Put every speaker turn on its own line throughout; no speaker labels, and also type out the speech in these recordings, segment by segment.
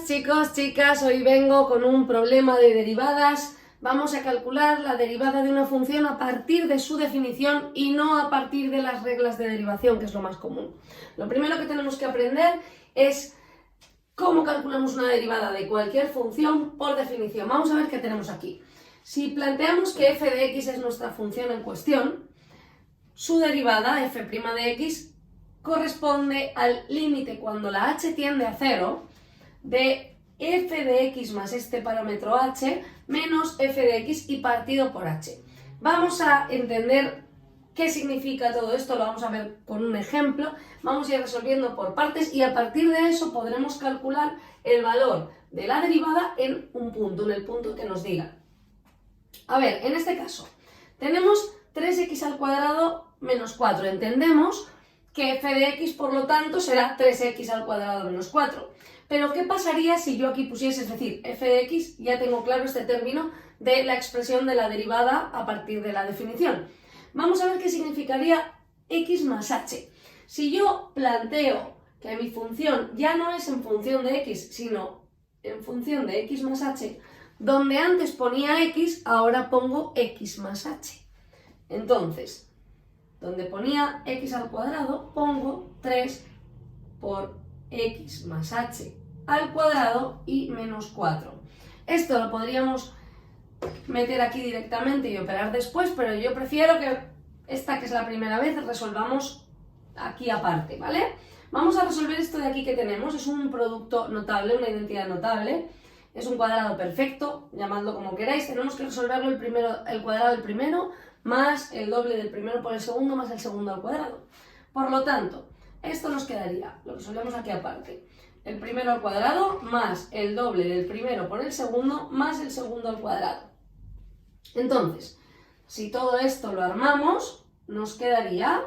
chicos, chicas, hoy vengo con un problema de derivadas. Vamos a calcular la derivada de una función a partir de su definición y no a partir de las reglas de derivación, que es lo más común. Lo primero que tenemos que aprender es cómo calculamos una derivada de cualquier función por definición. Vamos a ver qué tenemos aquí. Si planteamos que f de x es nuestra función en cuestión, su derivada, f' de x, corresponde al límite cuando la h tiende a 0 de f de x más este parámetro h menos f de x y partido por h. Vamos a entender qué significa todo esto, lo vamos a ver con un ejemplo, vamos a ir resolviendo por partes y a partir de eso podremos calcular el valor de la derivada en un punto, en el punto que nos diga. A ver, en este caso, tenemos 3x al cuadrado menos 4. Entendemos que f de x, por lo tanto, será 3x al cuadrado menos 4. Pero, ¿qué pasaría si yo aquí pusiese, es decir, f de x, ya tengo claro este término de la expresión de la derivada a partir de la definición? Vamos a ver qué significaría x más h. Si yo planteo que mi función ya no es en función de x, sino en función de x más h, donde antes ponía x, ahora pongo x más h. Entonces, donde ponía x al cuadrado, pongo 3 por x más h al cuadrado y menos 4. Esto lo podríamos meter aquí directamente y operar después, pero yo prefiero que esta, que es la primera vez, resolvamos aquí aparte, ¿vale? Vamos a resolver esto de aquí que tenemos. Es un producto notable, una identidad notable. Es un cuadrado perfecto, llamadlo como queráis. Tenemos que resolverlo el cuadrado del primero más el doble del primero por el segundo más el segundo al cuadrado. Por lo tanto, esto nos quedaría, lo resolvemos aquí aparte, el primero al cuadrado más el doble del primero por el segundo más el segundo al cuadrado. Entonces, si todo esto lo armamos, nos quedaría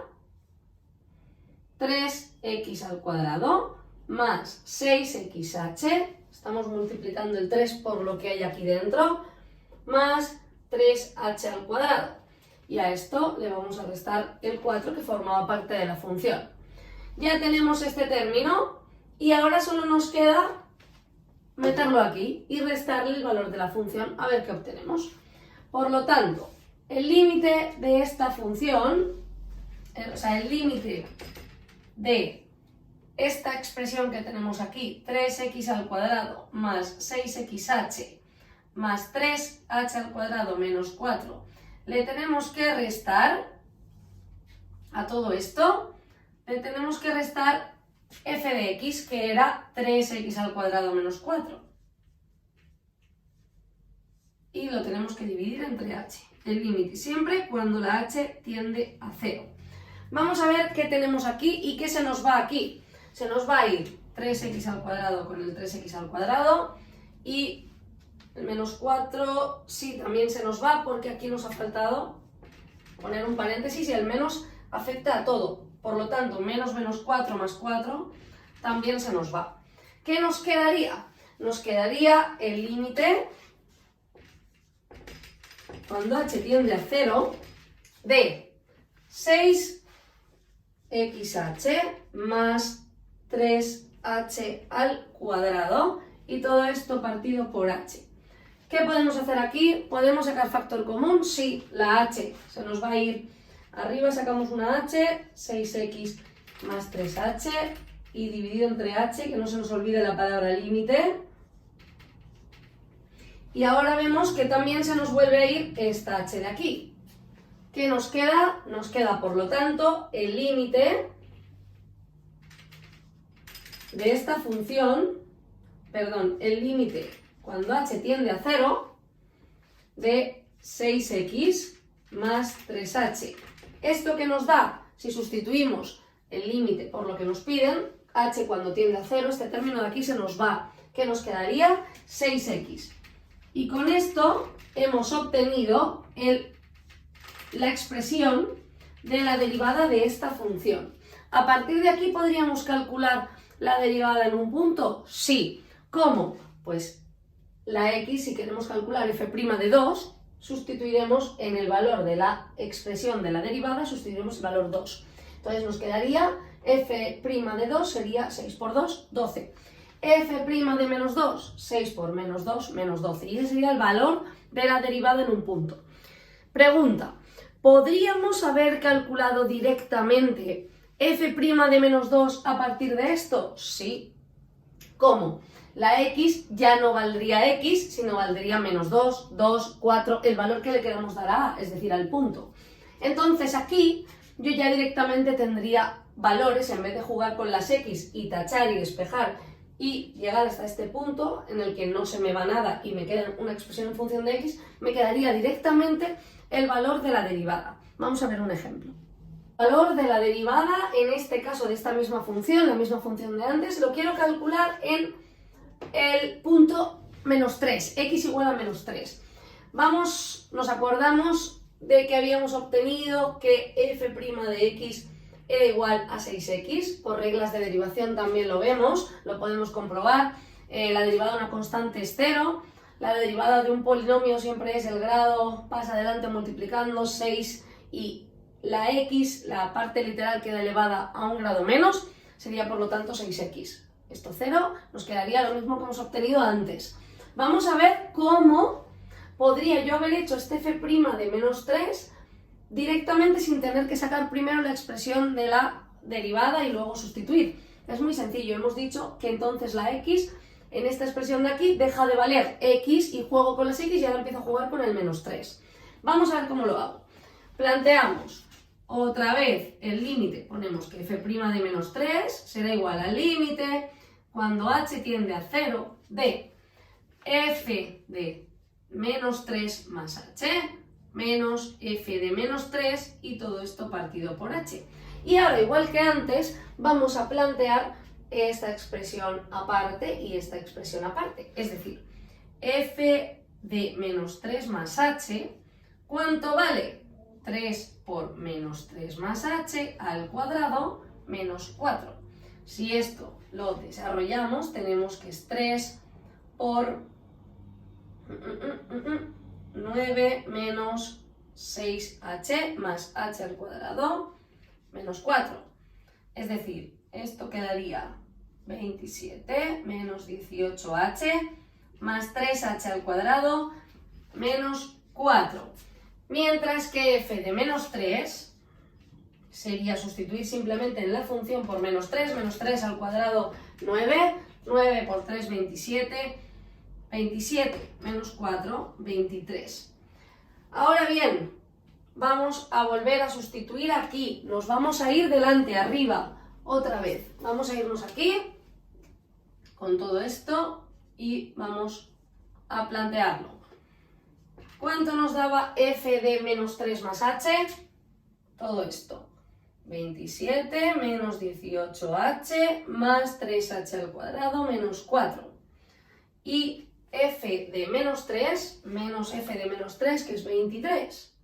3x al cuadrado más 6xh, estamos multiplicando el 3 por lo que hay aquí dentro, más 3h al cuadrado. Y a esto le vamos a restar el 4 que formaba parte de la función. Ya tenemos este término y ahora solo nos queda meterlo aquí y restarle el valor de la función a ver qué obtenemos. Por lo tanto, el límite de esta función, el límite de esta expresión que tenemos aquí, 3x al cuadrado más 6xh más 3h al cuadrado menos 4, le tenemos que restar a todo esto, le tenemos que restar f de x, que era 3x al cuadrado menos 4. Y lo tenemos que dividir entre h, el límite, siempre cuando la h tiende a 0. Vamos a ver qué tenemos aquí y qué se nos va aquí. Se nos va a ir 3x al cuadrado con el 3x al cuadrado y el menos 4 sí también se nos va porque aquí nos ha faltado poner un paréntesis y el menos afecta a todo. Por lo tanto, menos 4 más 4 también se nos va. ¿Qué nos quedaría? Nos quedaría el límite cuando h tiende a 0 de 6xh más 3h al cuadrado y todo esto partido por h. ¿Qué podemos hacer aquí? ¿Podemos sacar factor común? Sí, la h se nos va a ir arriba, sacamos una h, 6x más 3h y dividido entre h, que no se nos olvide la palabra límite. Y ahora vemos que también se nos vuelve a ir esta h de aquí. ¿Qué nos queda? Nos queda, por lo tanto, el límite de esta función, el límite cuando h tiende a 0 de 6x más 3h. ¿Esto qué nos da? Si sustituimos el límite por lo que nos piden, h cuando tiende a 0, este término de aquí se nos va. ¿Qué nos quedaría? 6x. Y con esto hemos obtenido la expresión de la derivada de esta función. A partir de aquí podríamos calcular la derivada en un punto. Sí. ¿Cómo? Pues la x, si queremos calcular f' de 2, sustituiremos en el valor de la expresión de la derivada, sustituiremos el valor 2. Entonces nos quedaría f' de 2 sería 6 por 2, 12. f' de menos 2, 6 por menos 2, menos 12. Y ese sería el valor de la derivada en un punto. Pregunta, ¿podríamos haber calculado directamente f' de menos 2 a partir de esto? Sí. ¿Cómo? La x ya no valdría x, sino valdría menos 2, 2, 4, el valor que le queramos dar a a, es decir, al punto. Entonces aquí yo ya directamente tendría valores, en vez de jugar con las x y tachar y despejar y llegar hasta este punto en el que no se me va nada y me queda una expresión en función de x, me quedaría directamente el valor de la derivada. Vamos a ver un ejemplo. El valor de la derivada, en este caso de esta misma función, la misma función de antes, lo quiero calcular en el punto menos 3, x igual a menos 3. Nos acordamos de que habíamos obtenido que f' de x era igual a 6x, por reglas de derivación también lo vemos, lo podemos comprobar. La derivada de una constante es 0, la derivada de un polinomio siempre es el grado, pasa adelante multiplicando 6 y la x, la parte literal queda elevada a un grado menos, sería por lo tanto 6x. Esto 0 nos quedaría lo mismo que hemos obtenido antes. Vamos a ver cómo podría yo haber hecho este f' de menos 3 directamente sin tener que sacar primero la expresión de la derivada y luego sustituir. Es muy sencillo, hemos dicho que entonces la x en esta expresión de aquí deja de valer x y juego con las x y ahora empiezo a jugar con el menos 3. Vamos a ver cómo lo hago. Planteamos otra vez el límite, ponemos que f' de menos 3 será igual al límite cuando h tiende a 0 de f de menos 3 más h menos f de menos 3 y todo esto partido por h. Y ahora, igual que antes, vamos a plantear esta expresión aparte y esta expresión aparte. Es decir, f de menos 3 más h, ¿cuánto vale? 3 por menos 3 más h al cuadrado menos 4. Si esto lo desarrollamos, tenemos que es 3 por 9 menos 6h más h al cuadrado menos 4. Es decir, esto quedaría 27 menos 18h más 3h al cuadrado menos 4. Mientras que f de menos 3 sería sustituir simplemente en la función por menos 3 al cuadrado 9, 9 por 3, 27, 27 menos 4, 23. Ahora bien, vamos a volver a sustituir aquí, nos vamos a ir delante, arriba, otra vez. Vamos a irnos aquí, con todo esto, y vamos a plantearlo. ¿Cuánto nos daba f de menos 3 más h? Todo esto. 27 menos 18h más 3h al cuadrado menos 4. Y f de menos 3 menos f de menos 3, que es 23.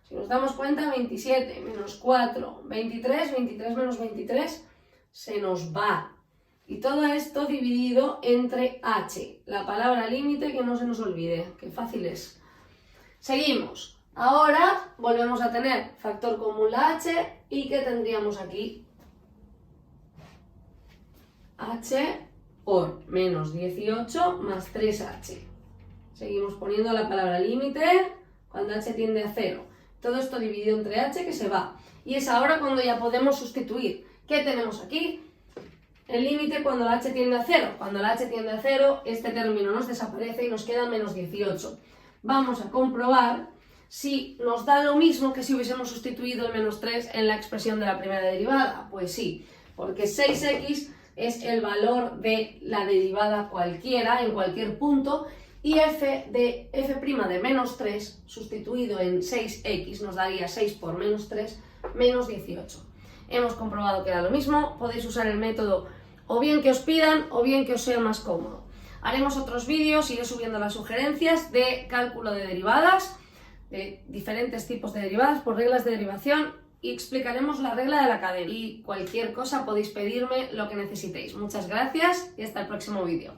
Si nos damos cuenta, 27 menos 4, 23, 23 menos 23, se nos va. Y todo esto dividido entre h. La palabra límite, que no se nos olvide, que fácil es. Seguimos. Ahora volvemos a tener factor común la h y ¿qué tendríamos aquí? H por menos 18 más 3h. Seguimos poniendo la palabra límite cuando h tiende a 0. Todo esto dividido entre h que se va. Y es ahora cuando ya podemos sustituir. ¿Qué tenemos aquí? El límite cuando la h tiende a 0. Cuando la h tiende a 0, este término nos desaparece y nos queda menos 18. Vamos a comprobar si nos da lo mismo que si hubiésemos sustituido el menos 3 en la expresión de la primera derivada. Pues sí, porque 6x es el valor de la derivada cualquiera, en cualquier punto, y f' de menos 3 sustituido en 6x nos daría 6 por menos 3, menos 18. Hemos comprobado que era lo mismo, podéis usar el método o bien que os pidan o bien que os sea más cómodo. Haremos otros vídeos, iré subiendo las sugerencias de cálculo de derivadas, de diferentes tipos de derivadas por reglas de derivación y explicaremos la regla de la cadena. Y cualquier cosa podéis pedirme lo que necesitéis. Muchas gracias y hasta el próximo vídeo.